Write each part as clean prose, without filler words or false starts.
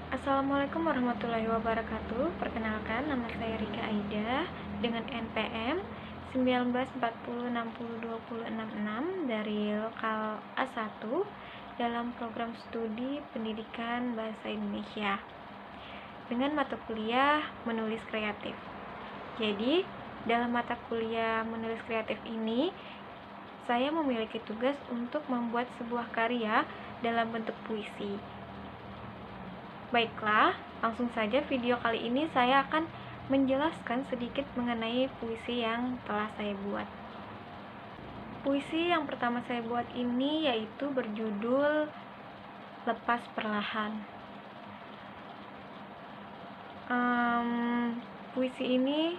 Assalamualaikum warahmatullahi wabarakatuh. Perkenalkan, nama saya Rika Aida dengan NPM 1940602066 dari lokal A1 dalam program studi Pendidikan Bahasa Indonesia dengan mata kuliah Menulis Kreatif. Jadi, dalam mata kuliah Menulis Kreatif ini, saya memiliki tugas untuk membuat sebuah karya dalam bentuk puisi. Baiklah, langsung saja video kali ini saya akan menjelaskan sedikit mengenai puisi yang telah saya buat. Puisi yang pertama saya buat ini yaitu berjudul Lepas Perlahan. Puisi ini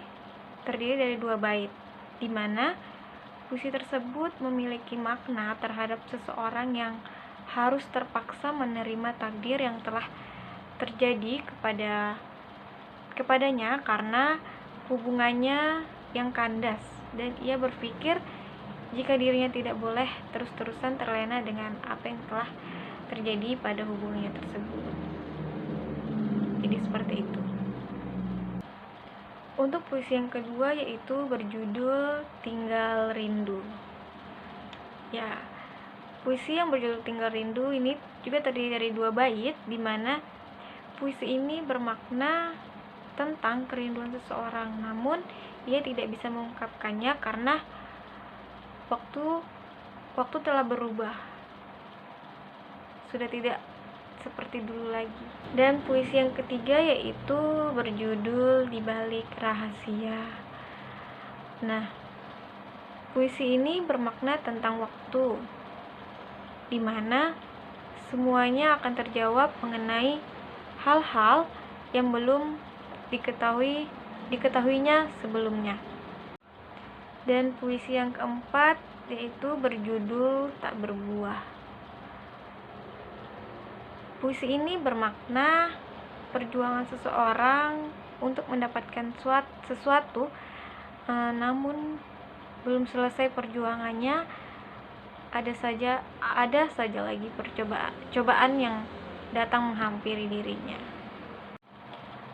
terdiri dari 2 bait, di mana puisi tersebut memiliki makna terhadap seseorang yang harus terpaksa menerima takdir yang telah terjadi kepadanya karena hubungannya yang kandas, dan ia berpikir jika dirinya tidak boleh terus-terusan terlena dengan apa yang telah terjadi pada hubungannya tersebut. Jadi seperti itu. Untuk puisi yang kedua yaitu berjudul Tinggal Rindu. Ya, puisi yang berjudul Tinggal Rindu ini juga terdiri dari 2 bait, di mana puisi ini bermakna tentang kerinduan seseorang, namun ia tidak bisa mengungkapkannya karena waktu telah berubah, sudah tidak seperti dulu lagi. Dan puisi yang ketiga yaitu berjudul Di Balik Rahasia. Nah, puisi ini bermakna tentang waktu, di mana semuanya akan terjawab mengenai hal-hal yang belum diketahuinya sebelumnya. Dan puisi yang keempat yaitu berjudul Tak Berbuah. Puisi ini bermakna perjuangan seseorang untuk mendapatkan sesuatu, namun belum selesai perjuangannya, ada saja lagi cobaan yang datang menghampiri dirinya.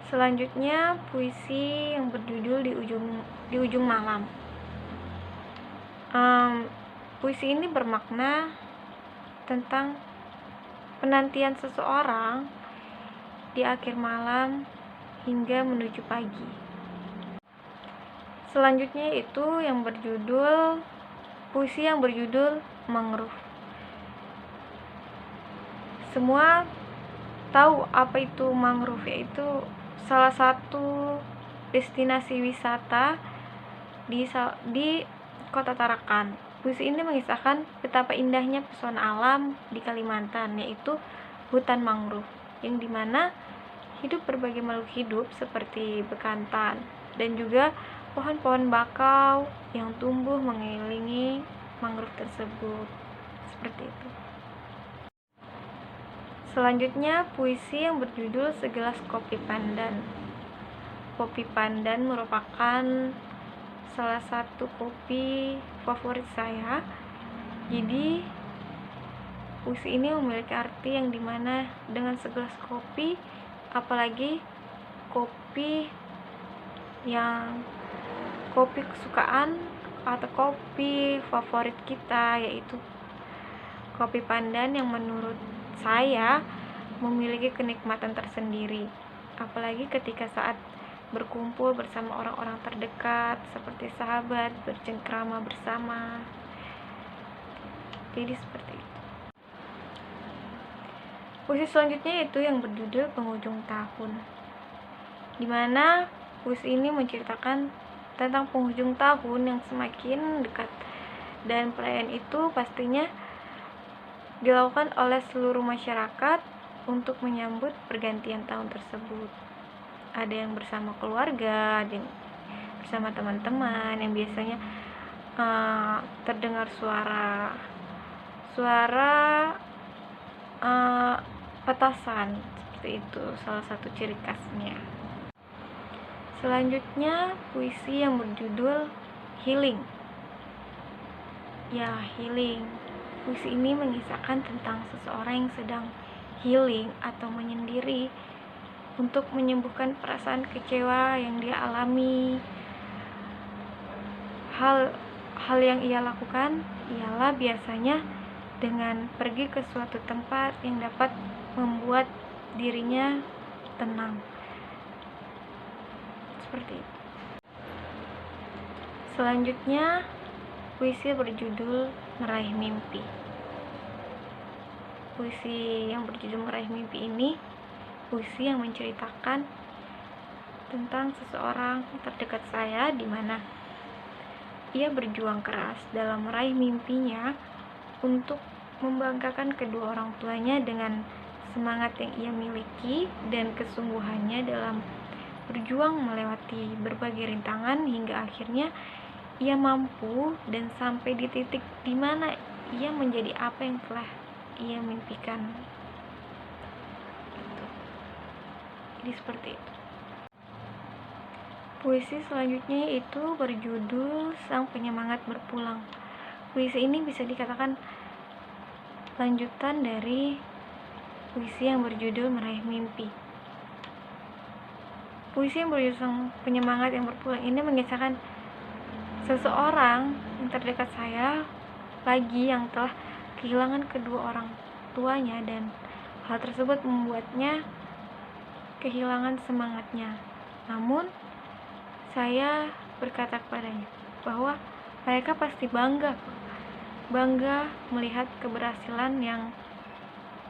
Selanjutnya, puisi yang berjudul Di Ujung Malam. Puisi ini bermakna tentang penantian seseorang di akhir malam hingga menuju pagi. Selanjutnya itu puisi yang berjudul Mangrove. Semua tahu apa itu mangrove, yaitu salah satu destinasi wisata di Kota Tarakan. Puisi ini mengisahkan betapa indahnya pesona alam di Kalimantan, yaitu hutan mangrove, yang dimana hidup berbagai makhluk hidup seperti bekantan dan juga pohon-pohon bakau yang tumbuh mengelilingi mangrove tersebut. Seperti itu. Selanjutnya, puisi yang berjudul Segelas Kopi Pandan. Kopi pandan merupakan salah satu kopi favorit saya. Jadi puisi ini memiliki arti yang dimana dengan segelas kopi, apalagi kopi kesukaan atau kopi favorit kita, yaitu kopi pandan, yang menurut saya memiliki kenikmatan tersendiri, apalagi ketika saat berkumpul bersama orang-orang terdekat seperti sahabat, bercengkrama bersama. Jadi seperti itu. Puisi selanjutnya itu yang berjudul Penghujung Tahun, dimana puisi ini menceritakan tentang penghujung tahun yang semakin dekat, dan perayaan itu pastinya dilakukan oleh seluruh masyarakat untuk menyambut pergantian tahun tersebut. Ada yang bersama keluarga, ada yang bersama teman-teman, yang biasanya terdengar suara petasan, seperti itu salah satu ciri khasnya. Selanjutnya, puisi yang berjudul Healing. Ya, healing. Puisi ini mengisahkan tentang seseorang yang sedang healing atau menyendiri untuk menyembuhkan perasaan kecewa yang dia alami. Hal yang ia lakukan ialah biasanya dengan pergi ke suatu tempat yang dapat membuat dirinya tenang. Seperti itu. Selanjutnya, puisi berjudul Meraih Mimpi. Puisi yang berjudul Meraih Mimpi ini puisi yang menceritakan tentang seseorang terdekat saya, di mana ia berjuang keras dalam meraih mimpinya untuk membanggakan kedua orang tuanya dengan semangat yang ia miliki dan kesungguhannya dalam berjuang melewati berbagai rintangan hingga akhirnya ia mampu dan sampai di titik di mana ia menjadi apa yang telah ia mimpikan. Jadi seperti itu. Puisi selanjutnya yaitu berjudul Sang Penyemangat Berpulang. Puisi ini bisa dikatakan lanjutan dari puisi yang berjudul Meraih Mimpi. Puisi yang berjudul Sang Penyemangat yang Berpulang ini mengisahkan seseorang yang terdekat saya lagi yang telah kehilangan kedua orang tuanya, dan hal tersebut membuatnya kehilangan semangatnya. Namun saya berkata kepadanya bahwa mereka pasti bangga melihat keberhasilan yang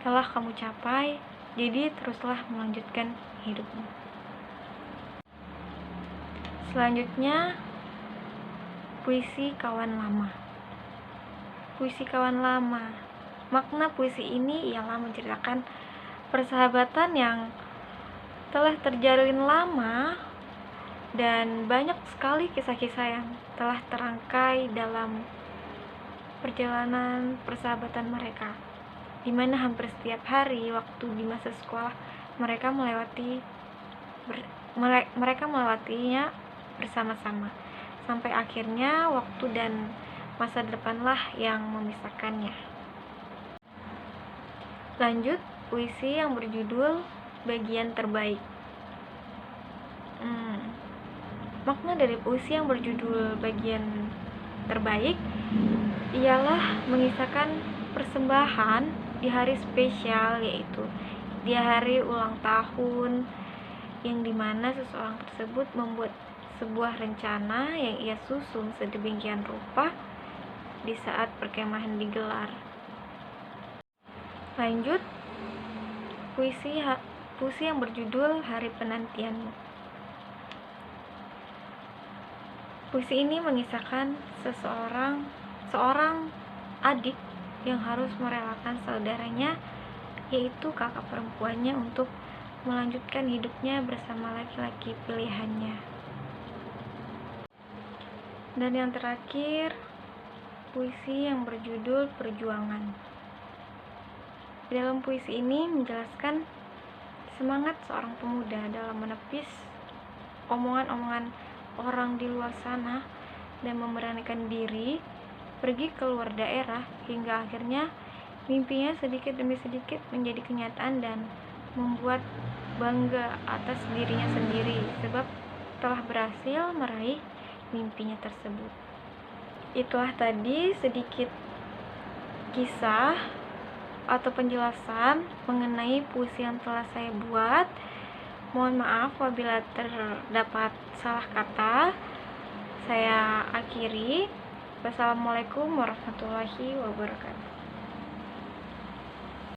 telah kamu capai, jadi teruslah melanjutkan hidupmu. Selanjutnya, puisi Kawan Lama. Puisi Kawan Lama. Makna puisi ini ialah menceritakan persahabatan yang telah terjalin lama dan banyak sekali kisah-kisah yang telah terangkai dalam perjalanan persahabatan mereka, di mana hampir setiap hari waktu di masa sekolah mereka melewatinya bersama-sama, sampai akhirnya waktu dan masa depanlah yang memisahkannya. Lanjut, puisi yang berjudul Bagian Terbaik. Makna dari puisi yang berjudul Bagian Terbaik ialah mengisahkan persembahan di hari spesial, yaitu di hari ulang tahun, yang dimana seseorang tersebut membuat sebuah rencana yang ia susun sedemikian rupa di saat perkemahan digelar. Lanjut, puisi yang berjudul Hari Penantianmu. Puisi ini mengisahkan seorang adik yang harus merelakan saudaranya, yaitu kakak perempuannya, untuk melanjutkan hidupnya bersama laki-laki pilihannya. Dan yang terakhir, puisi yang berjudul Perjuangan. Dalam puisi ini menjelaskan semangat seorang pemuda dalam menepis omongan-omongan orang di luar sana dan memberanikan diri pergi keluar daerah hingga akhirnya mimpinya sedikit demi sedikit menjadi kenyataan dan membuat bangga atas dirinya sendiri sebab telah berhasil meraih mimpinya tersebut. Itulah tadi sedikit kisah atau penjelasan mengenai puisi yang telah saya buat. Mohon maaf apabila terdapat salah kata. Saya akhiri. Wassalamualaikum warahmatullahi wabarakatuh.